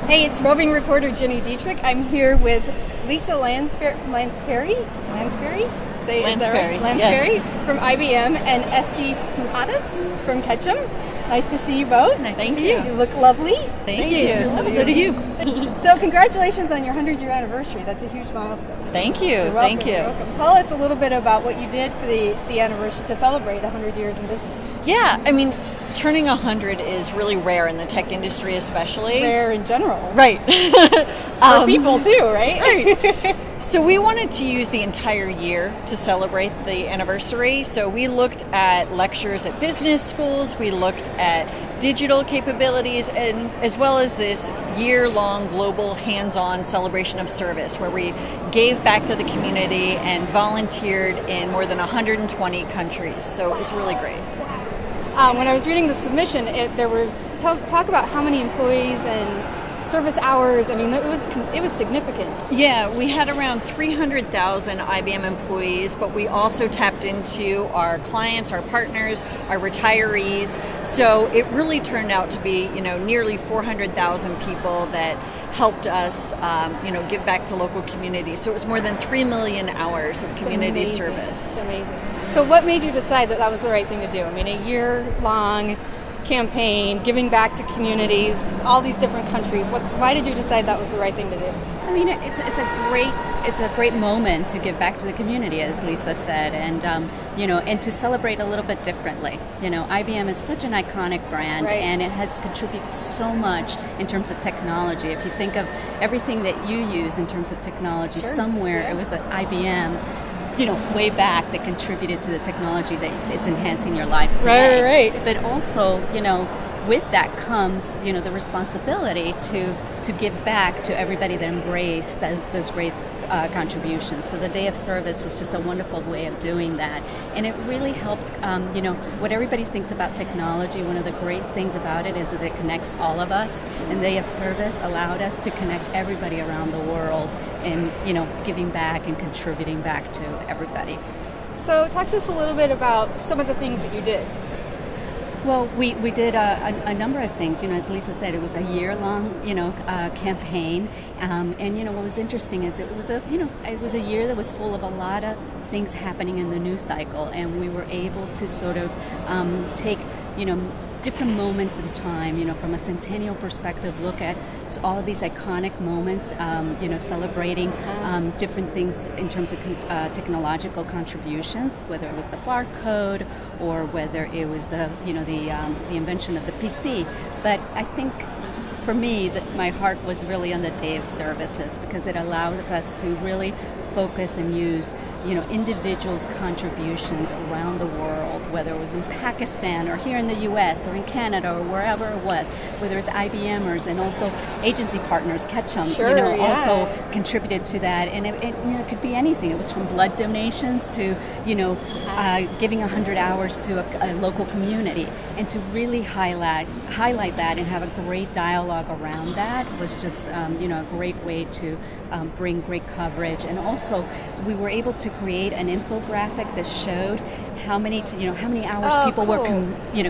Hey, it's roving reporter Jenny Dietrich. I'm here with Lisa Lansbury? Say, is that right? Lansbury from IBM and Esty Pujadas from Ketchum. Nice to see you both. Thank you. You look lovely. Thank you. So do you. So congratulations on your 100-year anniversary. That's a huge milestone. Thank you. You're welcome. Thank you. You're welcome. Tell us a little bit about what you did for the anniversary to celebrate 100 years in business. Yeah, I mean, turning 100 is really rare in the tech industry, especially. It's rare in general. Right. For people too, right? Right. So we wanted to use the entire year to celebrate the anniversary. So we looked at lectures at business schools, we looked at digital capabilities, and as well as this year-long global hands-on celebration of service where we gave back to the community and volunteered in more than 120 countries. So it was really great. When I was reading the submission, there were talk about how many employees and service hours. I mean, it was significant. Yeah, we had around 300,000 IBM employees, but we also tapped into our clients, our partners, our retirees. So it really turned out to be, nearly 400,000 people that helped us, give back to local communities. So it was more than 3 million hours of community service. It's amazing. So what made you decide that was the right thing to do? I mean, a year-long campaign, giving back to communities, all these different countries. Why did you decide that was the right thing to do? I mean, it's a great moment to give back to the community, as Lisa said, and and to celebrate a little bit differently. IBM is such an iconic brand, right, and it has contributed so much in terms of technology. If you think of everything that you use in terms of technology, sure, somewhere yeah, it was at IBM. Way back that contributed to the technology that it's enhancing your lives today. Right. But also, with that comes, the responsibility to give back to everybody that embraced those great contributions. So the Day of Service was just a wonderful way of doing that. And it really helped, what everybody thinks about technology, one of the great things about it is that it connects all of us. And the Day of Service allowed us to connect everybody around the world and, giving back and contributing back to everybody. So talk to us a little bit about some of the things that you did. Well, we did a number of things. As Lisa said, it was a year-long, campaign. And what was interesting is it was a year that was full of a lot of things happening in the news cycle, and we were able to sort of take, different moments in time, from a Centennial perspective, look at all of these iconic moments, celebrating different things in terms of technological contributions, whether it was the barcode or whether it was the invention of the PC. But I think for me, that my heart was really on the Day of Services because it allowed us to really focus and use, individuals' contributions around the world, whether it was in Pakistan or here in the U.S. or in Canada or wherever it was, whether it's IBMers and also agency partners, Ketchum, sure, also contributed to that. And it could be anything. It was from blood donations to, giving 100 hours to a local community. And to really highlight that and have a great dialogue around that was just, a great way to bring great coverage. And also, we were able to create an infographic that showed how many hours people were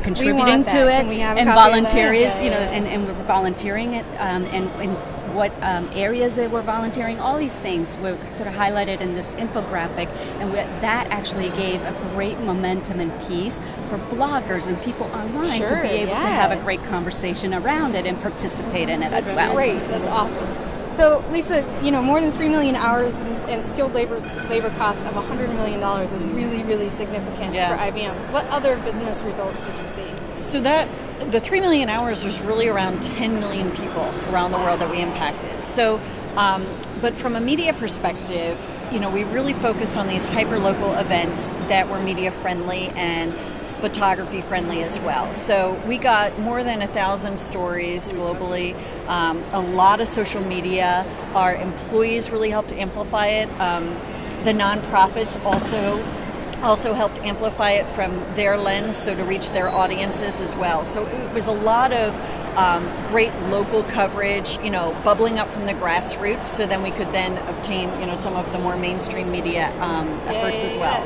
contributing to it, and volunteers, and we're volunteering it, and what areas they were volunteering. All these things were sort of highlighted in this infographic, and that actually gave a great momentum and piece for bloggers and people online to be able to have a great conversation around it and participate in it as well. Great, that's awesome. So, Lisa, more than 3 million hours and skilled labor costs of $100 million is really, really significant for IBMs. What other business results did you see? So the 3 million hours was really around 10 million people around the world that we impacted. So, but from a media perspective, we really focused on these hyper-local events that were media-friendly and photography-friendly as well. So we got more than 1,000 stories globally, a lot of social media. Our employees really helped amplify it. The nonprofits also helped amplify it from their lens, so to reach their audiences as well. So it was a lot of great local coverage, bubbling up from the grassroots, so then we could then obtain, some of the more mainstream media efforts as well.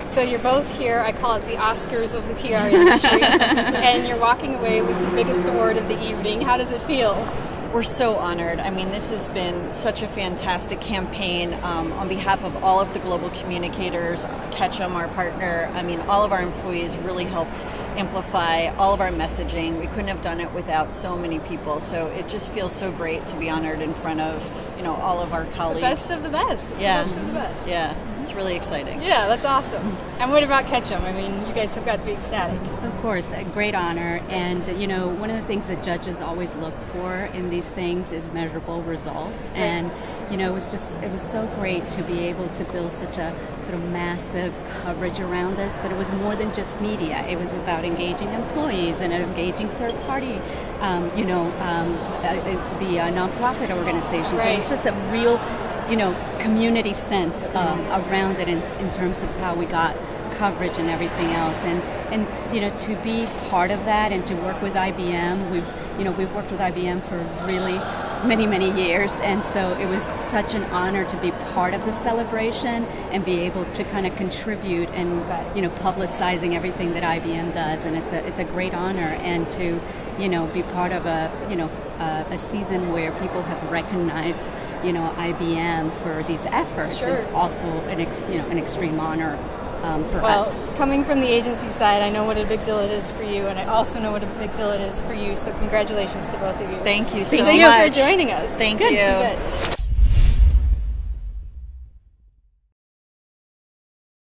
So you're both here, I call it the Oscars of the PR industry, and you're walking away with the biggest award of the evening. How does it feel? We're so honored. I mean, this has been such a fantastic campaign on behalf of all of the global communicators, Ketchum, our partner. I mean, all of our employees really helped amplify all of our messaging. We couldn't have done it without so many people. So it just feels so great to be honored in front of, all of our colleagues. The best of the best. It's yeah. the best of the best. Yeah. It's really exciting. Yeah, that's awesome. And what about Ketchum? I mean, you guys have got to be ecstatic. Of course, a great honor. And, one of the things that judges always look for in these things is measurable results. Right. And, it was so great to be able to build such a sort of massive coverage around this. But it was more than just media. It was about engaging employees and engaging third party, the nonprofit organizations. Right. So it's just a real community sense around it in terms of how we got coverage and everything else, and to be part of that and to work with IBM, we've worked with IBM for really many years, and so it was such an honor to be part of the celebration and be able to kind of contribute and publicizing everything that IBM does, and it's a great honor, and to be part of a season where people have recognized IBM for these efforts. Sure. Is also an extreme honor for us. Well, coming from the agency side, I know what a big deal it is for you, and I also know what a big deal it is for you. So congratulations to both of you. Thank you so much. Thanks for joining us. Thank Good. you. Good.